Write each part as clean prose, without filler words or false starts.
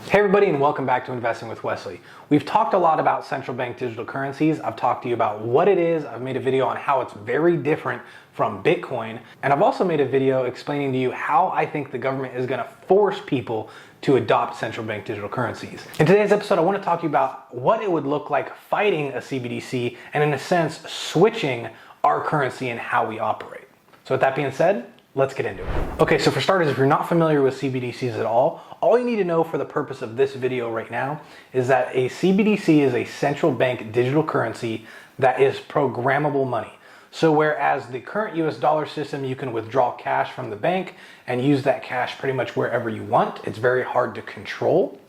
Hey everybody, and welcome back to Investing with Wesley. We've talked a lot about central bank digital currencies. I've talked to you about what it is. I've made a video on how it's very different from Bitcoin. And I've also made a video explaining to you how I think the government is going to force people to adopt central bank digital currencies. In today's episode, I want to talk to you about what it would look like fighting a CBDC and, in a sense, switching our currency and how we operate. So with that being said, let's get into it. Okay, so for starters, if you're not familiar with CBDCs at all you need to know for the purpose of this video right now is that a CBDC is a central bank digital currency that is programmable money. So whereas the current US dollar system, you can withdraw cash from the bank and use that cash pretty much wherever you want, it's very hard to control.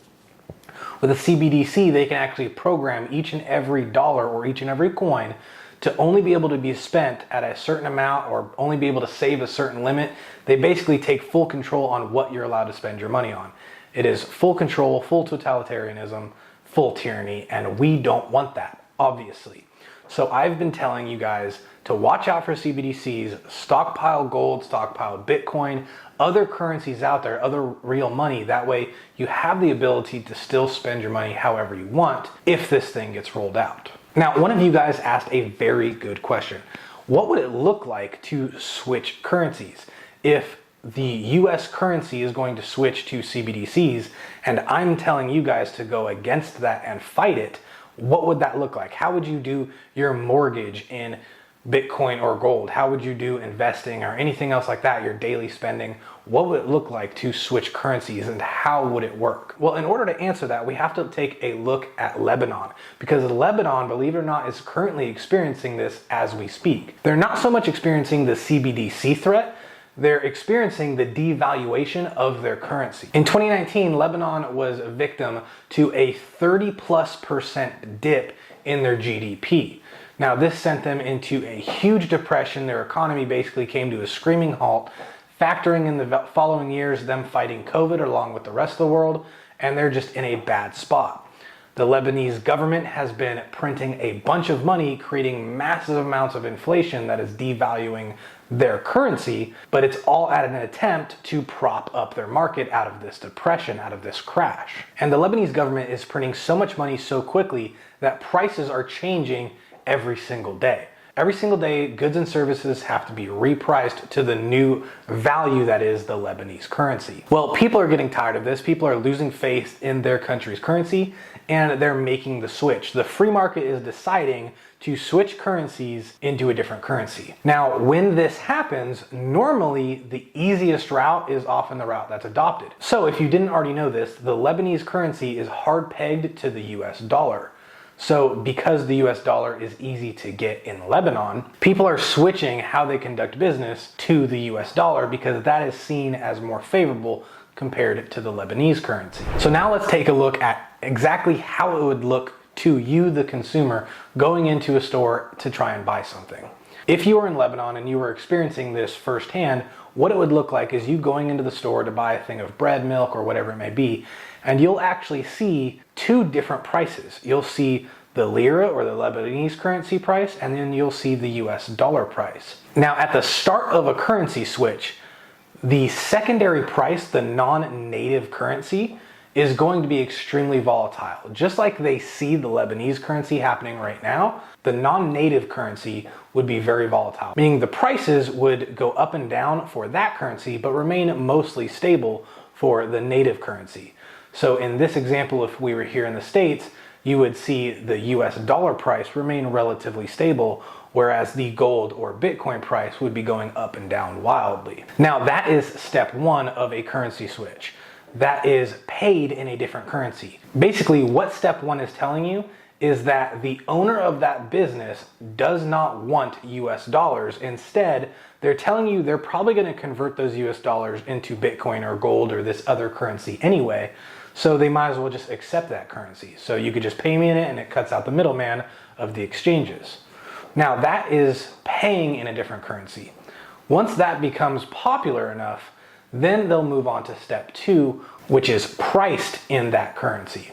With a CBDC, they can actually program each and every dollar or each and every coin to only be able to be spent at a certain amount or only be able to save a certain limit. They basically take full control on what you're allowed to spend your money on. It is full control, full totalitarianism, full tyranny, and we don't want that, obviously. So I've been telling you guys to watch out for CBDCs, stockpile gold, stockpile Bitcoin, other currencies out there, other real money. That way you have the ability to still spend your money however you want if this thing gets rolled out. Now, one of you guys asked a very good question. What would it look like to switch currencies? If the US currency is going to switch to CBDCs and I'm telling you guys to go against that and fight it, what would that look like? How would you do your mortgage in Bitcoin or gold? How would you do investing or anything else like that, your daily spending? What would it look like to switch currencies and how would it work? Well, in order to answer that, we have to take a look at Lebanon, because Lebanon, believe it or not, is currently experiencing this as we speak. They're not so much experiencing the CBDC threat, they're experiencing the devaluation of their currency. In 2019, Lebanon was a victim to a 30+% dip in their GDP. Now, this sent them into a huge depression. Their economy basically came to a screaming halt, factoring in the following years them fighting COVID along with the rest of the world, and they're just in a bad spot. The Lebanese government has been printing a bunch of money, creating massive amounts of inflation that is devaluing their currency, but it's all at an attempt to prop up their market out of this depression, out of this crash. And the Lebanese government is printing so much money so quickly that prices are changing every single day. Every single day, goods and services have to be repriced to the new value that is the Lebanese currency. Well, people are getting tired of this. People are losing faith in their country's currency, and they're making the switch. The free market is deciding to switch currencies into a different currency. Now, when this happens, normally the easiest route is often the route that's adopted. So if you didn't already know this, the Lebanese currency is hard pegged to the US dollar. So because the US dollar is easy to get in Lebanon, people are switching how they conduct business to the US dollar because that is seen as more favorable compared to the Lebanese currency. So now let's take a look at exactly how it would look to you, the consumer, going into a store to try and buy something. If you were in Lebanon and you were experiencing this firsthand, what it would look like is you going into the store to buy a thing of bread, milk, or whatever it may be, and you'll actually see two different prices. You'll see the lira or the Lebanese currency price, and then you'll see the US dollar price. Now, at the start of a currency switch, the secondary price, the non-native currency, is going to be extremely volatile. Just like they see the Lebanese currency happening right now, the non-native currency would be very volatile, meaning the prices would go up and down for that currency, but remain mostly stable for the native currency. So in this example, if we were here in the States, you would see the US dollar price remain relatively stable, whereas the gold or Bitcoin price would be going up and down wildly. Now, that is step one of a currency switch. That is paid in a different currency. Basically, what step one is telling you is that the owner of that business does not want US dollars. Instead, they're telling you they're probably going to convert those US dollars into Bitcoin or gold or this other currency anyway. So they might as well just accept that currency. So you could just pay me in it and it cuts out the middleman of the exchanges. Now that is paying in a different currency. Once that becomes popular enough, then they'll move on to step two, which is priced in that currency.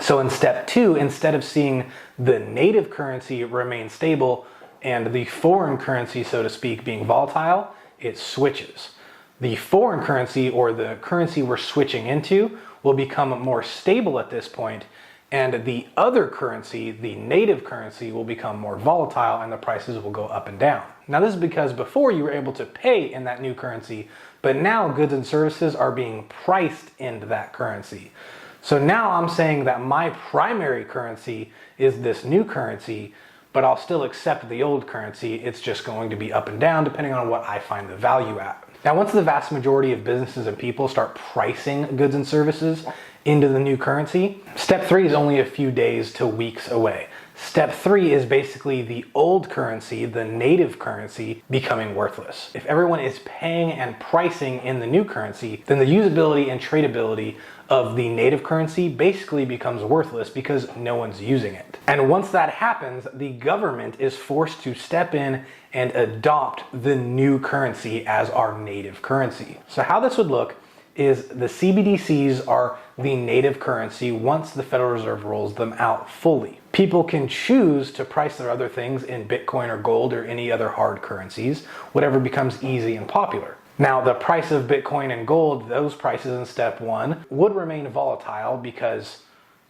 So in step two, instead of seeing the native currency remain stable and the foreign currency, so to speak, being volatile, it switches. The foreign currency, or the currency we're switching into, will become more stable at this point, and the other currency, the native currency, will become more volatile and the prices will go up and down. Now this is because before you were able to pay in that new currency, but now goods and services are being priced into that currency. So now I'm saying that my primary currency is this new currency, but I'll still accept the old currency. It's just going to be up and down depending on what I find the value at. Now, once the vast majority of businesses and people start pricing goods and services into the new currency, step 3 is only a few days to weeks away. Step 3 is basically the old currency, the native currency, becoming worthless. If everyone is paying and pricing in the new currency, then the usability and tradability of the native currency basically becomes worthless because no one's using it. And once that happens, the government is forced to step in and adopt the new currency as our native currency. So how this would look is the CBDCs are the native currency once the Federal Reserve rolls them out fully. People can choose to price their other things in Bitcoin or gold or any other hard currencies, whatever becomes easy and popular. Now, the price of Bitcoin and gold, those prices in step 1, would remain volatile because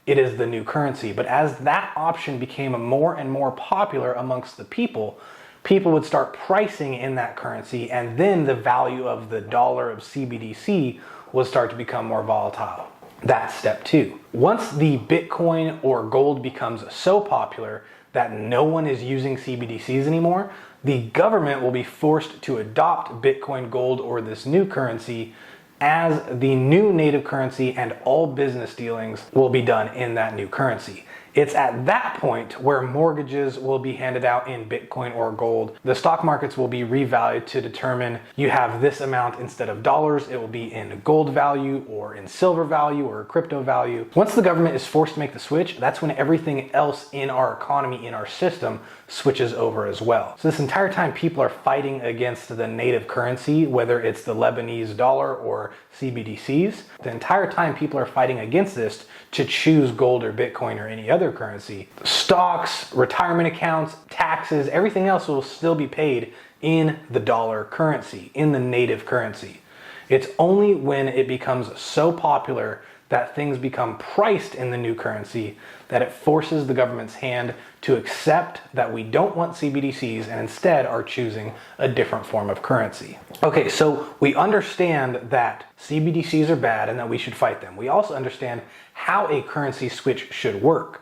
it is the new currency. But as that option became more and more popular amongst the people, people would start pricing in that currency, and then the value of the dollar of CBDC would start to become more volatile. That's step 2. Once the Bitcoin or gold becomes so popular that no one is using CBDCs anymore, the government will be forced to adopt Bitcoin, gold, or this new currency as the new native currency, and all business dealings will be done in that new currency. It's at that point where mortgages will be handed out in Bitcoin or gold. The stock markets will be revalued to determine you have this amount instead of dollars. It will be in gold value or in silver value or crypto value. Once the government is forced to make the switch, that's when everything else in our economy, in our system, switches over as well. So this entire time people are fighting against the native currency, whether it's the Lebanese dollar or CBDCs. The entire time people are fighting against this to choose gold or Bitcoin or any other currency. Stocks, retirement accounts, taxes, everything else will still be paid in the dollar currency, in the native currency. It's only when it becomes so popular that things become priced in the new currency that it forces the government's hand to accept that we don't want CBDCs and instead are choosing a different form of currency. Okay, so we understand that CBDCs are bad and that we should fight them. We also understand how a currency switch should work.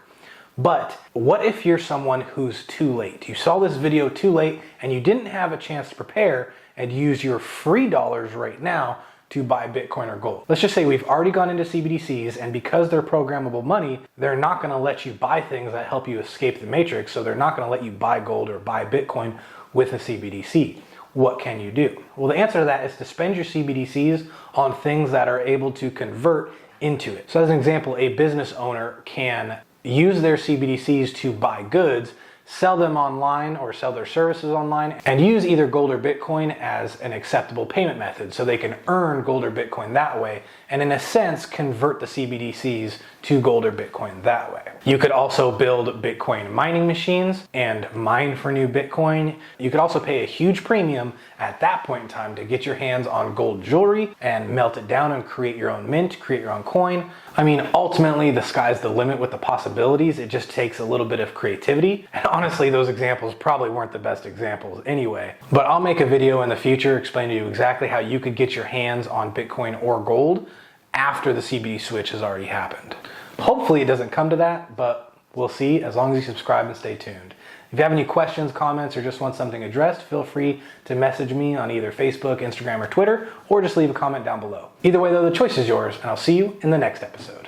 But what if you're someone who's too late? You saw this video too late and you didn't have a chance to prepare and use your free dollars right now to buy Bitcoin or gold. Let's just say we've already gone into CBDCs, and because they're programmable money, they're not gonna let you buy things that help you escape the matrix, so they're not gonna let you buy gold or buy Bitcoin with a CBDC. What can you do? Well, the answer to that is to spend your CBDCs on things that are able to convert into it. So as an example, a business owner can use their CBDCs to buy goods, sell them online or sell their services online, and use either gold or Bitcoin as an acceptable payment method so they can earn gold or Bitcoin that way, and in a sense convert the CBDCs to gold or Bitcoin that way. You could also build Bitcoin mining machines and mine for new Bitcoin. You could also pay a huge premium at that point in time to get your hands on gold jewelry and melt it down and create your own mint, create your own coin. I mean, ultimately the sky's the limit with the possibilities. It just takes a little bit of creativity. And honestly, those examples probably weren't the best examples anyway. But I'll make a video in the future explaining to you exactly how you could get your hands on Bitcoin or gold after the CBD switch has already happened. Hopefully it doesn't come to that, but we'll see, as long as you subscribe and stay tuned. If you have any questions, comments, or just want something addressed, feel free to message me on either Facebook, Instagram, or Twitter, or just leave a comment down below. Either way though, the choice is yours, and I'll see you in the next episode.